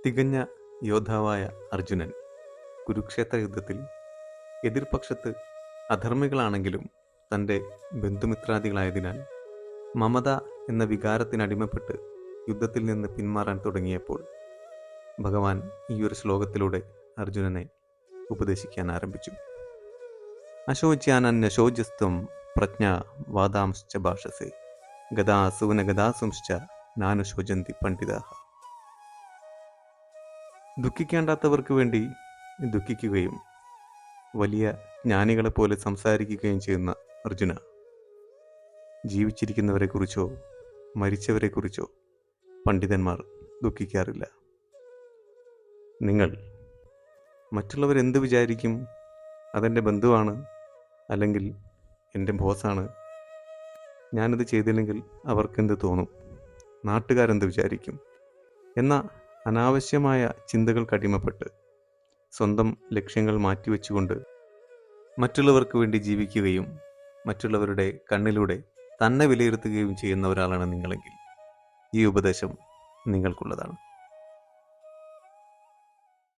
തികഞ്ഞ യോദ്ധാവായ അർജുനൻ കുരുക്ഷേത്ര യുദ്ധത്തിൽ എതിർപക്ഷത്ത് അധർമ്മികളാണെങ്കിലും തൻ്റെ ബന്ധുമിത്രാദികളായതിനാൽ മമത എന്ന വികാരത്തിനടിമപ്പെട്ട് യുദ്ധത്തിൽ നിന്ന് പിന്മാറാൻ തുടങ്ങിയപ്പോൾ ഭഗവാൻ ഈ ഒരു ശ്ലോകത്തിലൂടെ അർജുനനെ ഉപദേശിക്കാൻ ആരംഭിച്ചു. അശോച്യാനന്യശോചസ്ത്വം പ്രജ്ഞ വാദാംശ്ച ഭാഷസേ ഗദാസൂന ഗദാസുംശ്ച നാനുശോചന്തി പണ്ഡിതാഹ. ദുഃഖിക്കേണ്ടാത്തവർക്ക് വേണ്ടി ദുഃഖിക്കുകയും വലിയ ജ്ഞാനികളെപ്പോലെ സംസാരിക്കുകയും ചെയ്യുന്ന അർജുന, ജീവിച്ചിരിക്കുന്നവരെക്കുറിച്ചോ മരിച്ചവരെക്കുറിച്ചോ പണ്ഡിതന്മാർ ദുഃഖിക്കാറില്ല. നിങ്ങൾ മറ്റുള്ളവരെന്ത് വിചാരിക്കും, അതെൻ്റെ ബന്ധുവാണ്, അല്ലെങ്കിൽ എൻ്റെ ബോസാണ്, ഞാനത് ചെയ്തില്ലെങ്കിൽ അവർക്കെന്ത് തോന്നും, നാട്ടുകാരെന്ത് വിചാരിക്കും എന്ന അനാവശ്യമായ ചിന്തകൾക്ക് അടിമപ്പെട്ട് സ്വന്തം ലക്ഷ്യങ്ങൾ മാറ്റിവെച്ചുകൊണ്ട് മറ്റുള്ളവർക്ക് വേണ്ടി ജീവിക്കുകയും മറ്റുള്ളവരുടെ കണ്ണിലൂടെ തന്നെ വിലയിരുത്തുകയും ചെയ്യുന്ന ഒരാളാണ് നിങ്ങളെങ്കിൽ ഈ ഉപദേശം നിങ്ങൾക്കുള്ളതാണ്.